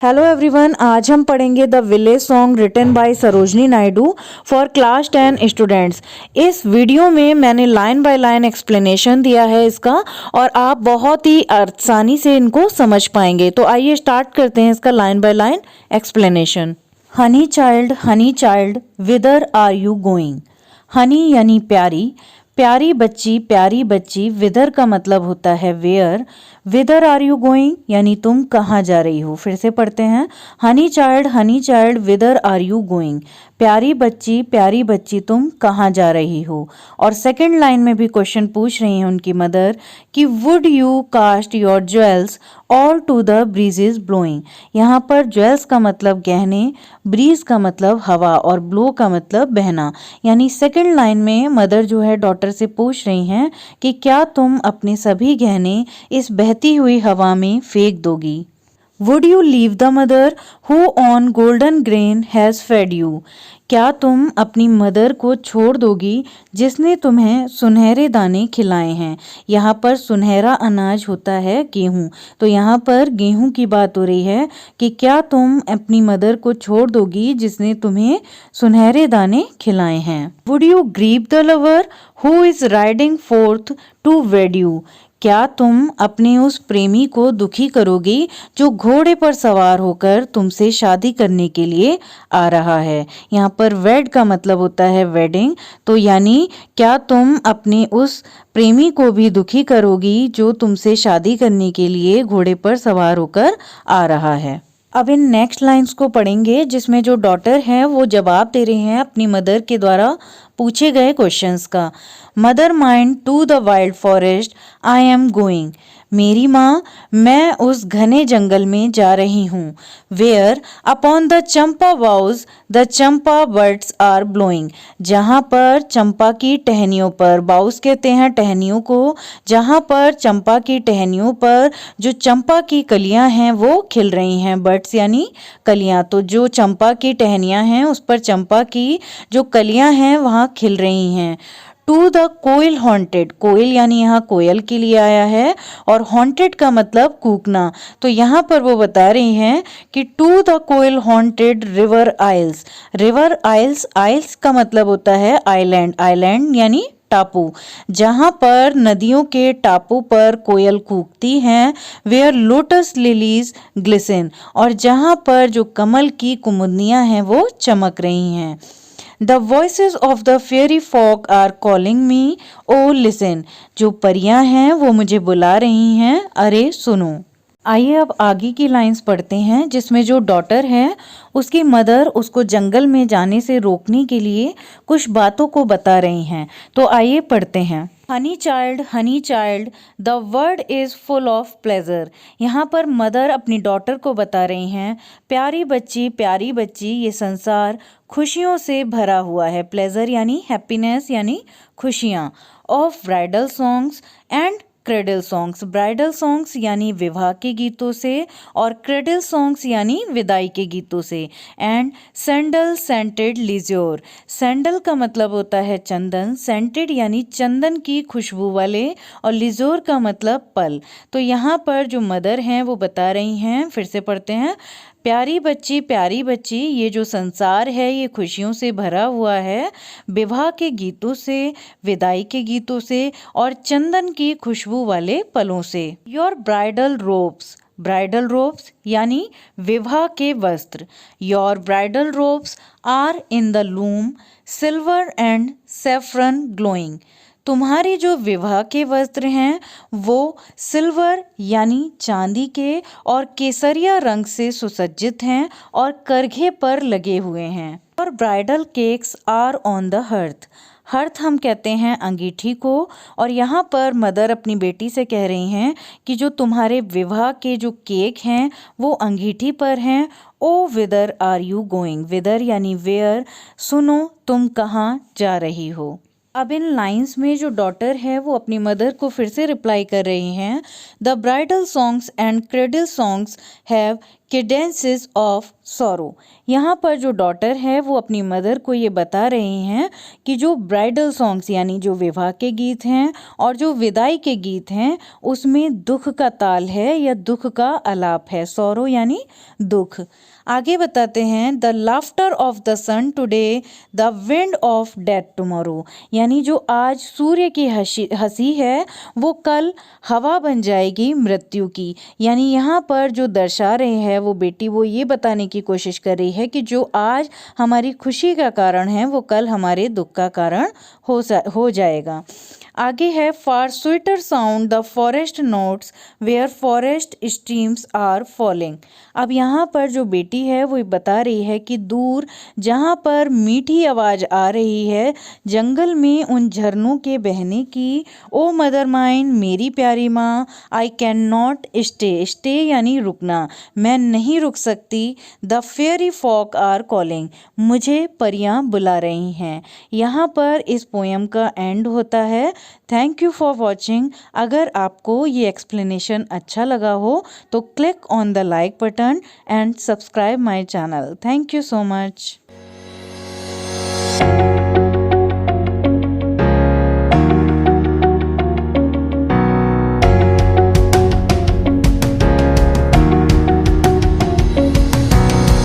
Hello everyone, आज हम पढ़ेंगे the village song written by Sarojini Naidu for class 10 students. इस वीडियो में मैंने लाइन बाय लाइन एक्सप्लेनेशन दिया है इसका, और आप बहुत ही आसानी से इनको समझ पाएंगे। तो आइए स्टार्ट करते हैं इसका line by line explanation. Honey child whither are you going. Honey यानी प्यारी, प्यारी बच्ची, विदर का मतलब होता है where. Whither are you going यानी तुम कहाँ जा रही हो। फिर से पढ़ते हैं, honey child whither are you going. प्यारी बच्ची तुम कहाँ जा रही हो। और सेकंड लाइन में भी क्वेश्चन पूछ रही हैं उनकी मदर कि would you cast your jewels all to the breezes blowing. यहाँ पर ज्वेल्स का मतलब गहने, ब्रीज का मतलब हवा और ब्लो का मतलब बहना। यानी सेकंड लाइन में मदर जो है डॉटर से पूछ रही हैं कि क्या तुम अपने सभी गहने इस बहती हुई हवा में फेंक दोगी। Would you leave the mother who on golden grain has fed you. क्या तुम अपनी मदर को छोड़ दोगी जिसने तुम्हें सुनहरे दाने खिलाए हैं। यहाँ पर सुनहरा अनाज होता है गेहूँ, तो यहाँ पर गेहूँ की बात हो रही है कि क्या तुम अपनी मदर को छोड़ दोगी जिसने तुम्हें सुनहरे दाने खिलाए हैं। Would you grieve the lover who is riding forth to wed you. क्या तुम अपने उस प्रेमी को दुखी करोगी जो घोड़े पर सवार होकर तुमसे शादी करने के लिए आ रहा है। यहाँ पर वेड का मतलब होता है वेडिंग, तो यानी क्या तुम अपने उस प्रेमी को भी दुखी करोगी जो तुमसे शादी करने के लिए घोड़े पर सवार होकर आ रहा है। अब इन नेक्स्ट लाइंस को पढ़ेंगे जिसमें जो डॉटर है वो जवाब दे रहे हैं अपनी मदर के द्वारा पूछे गए क्वेश्चंस का। Mother mine to the wild forest I am going. मेरी माँ, मैं उस घने जंगल में जा रही हूँ। Where upon the champa boughs the champa birds are blowing. जहाँ पर चंपा की टहनियों पर, बाउज कहते हैं टहनियों को, जहाँ पर चंपा की टहनियों पर जो चंपा की कलियां हैं वो खिल रही हैं। बर्ड्स यानी कलियां, तो जो चंपा की टहनियां हैं उस पर चंपा की जो कलियां हैं वहाँ खिल रही हैं। टू द कोयल हॉन्टेड, कोयल यानी यहाँ कोयल के लिए आया है, और हॉन्टेड का मतलब कूकना। तो यहाँ पर वो बता रही हैं कि to the koel haunted river isles. River isles, isles का मतलब होता है आइलैंड, आइलैंड यानी टापू। जहाँ पर नदियों के टापू पर कोयल कूकती हैं। वेयर लोटस लिलीज ग्लिसन, और जहाँ पर जो कमल की कुमुदनियाँ हैं वो चमक रही हैं। The voices of the fairy folk are calling me, oh listen। जो परियां हैं वो मुझे बुला रही हैं, अरे सुनो। आइए अब आगे की लाइंस पढ़ते हैं जिसमें जो डॉटर है उसकी मदर उसको जंगल में जाने से रोकने के लिए कुछ बातों को बता रही हैं। तो आइए पढ़ते हैं। Honey child the world is full of pleasure. यहाँ पर मदर अपनी डॉटर को बता रही हैं, प्यारी बच्ची, ये संसार खुशियों से भरा हुआ है। प्लेजर यानी हैप्पीनेस यानी खुशियाँ। Of bridal songs and cradle songs, bridal songs यानी विवाह के गीतों से, और क्रेडल सॉन्ग्स यानी विदाई के गीतों से। एंड सैंडल सेंटेड लिज्योर, सैंडल का मतलब होता है चंदन, सेंटेड यानी चंदन की खुशबू वाले, और लिज्योर का मतलब पल। तो यहाँ पर जो मदर हैं वो बता रही हैं, फिर से पढ़ते हैं, प्यारी बच्ची, ये जो संसार है ये खुशियों से भरा हुआ है, विवाह के गीतों से, विदाई के गीतों से, और चंदन की खुशबू वाले पलों से। योर ब्राइडल रोब्स यानी विवाह के वस्त्र। Your bridal robes are in the loom silver and saffron glowing. तुम्हारे जो विवाह के वस्त्र हैं वो सिल्वर यानी चांदी के और केसरिया रंग से सुसज्जित हैं और करघे पर लगे हुए हैं। और bridal cakes are on the hearth, hearth हम कहते हैं अंगीठी को, और यहाँ पर मदर अपनी बेटी से कह रही हैं कि जो तुम्हारे विवाह के जो केक हैं वो अंगीठी पर हैं। ओ विदर आर यू गोइंग, विदर यानी वेयर, सुनो तुम कहाँ जा रही हो। अब इन लाइंस में जो डॉटर है वो अपनी मदर को फिर से रिप्लाई कर रही हैं, the bridal songs and cradle songs have cadences of sorrow. यहाँ पर जो डॉटर है वो अपनी मदर को ये बता रही हैं कि जो ब्राइडल सॉन्ग्स यानी जो विवाह के गीत हैं और जो विदाई के गीत हैं उसमें दुख का ताल है या दुख का आलाप है। सॉरो यानी दुख। आगे बताते हैं the laughter of the sun today the wind of death tomorrow, यानी जो आज सूर्य की हंसी है वो कल हवा बन जाएगी मृत्यु की। यानी यहाँ पर जो दर्शा रहे हैं वो बेटी वो ये बताने की कोशिश कर रही है कि जो आज हमारी खुशी का कारण है वो कल हमारे दुख का कारण हो जाएगा। आगे है far sweeter sound the forest notes where forest streams are falling. अब यहाँ पर जो बेटी है वो बता रही है कि दूर जहाँ पर मीठी आवाज़ आ रही है जंगल में उन झरनों के बहने की, ओ मदर माइन मेरी प्यारी माँ, I can not stay, stay यानी रुकना, मैं नहीं रुक सकती, the fairy folk are calling, मुझे परियां बुला रही हैं। यहाँ पर इस पोएम का एंड होता है। Thank you for watching. अगर आपको ये एक्सप्लेनेशन अच्छा लगा हो तो click on the like button and subscribe my channel. Thank you so much.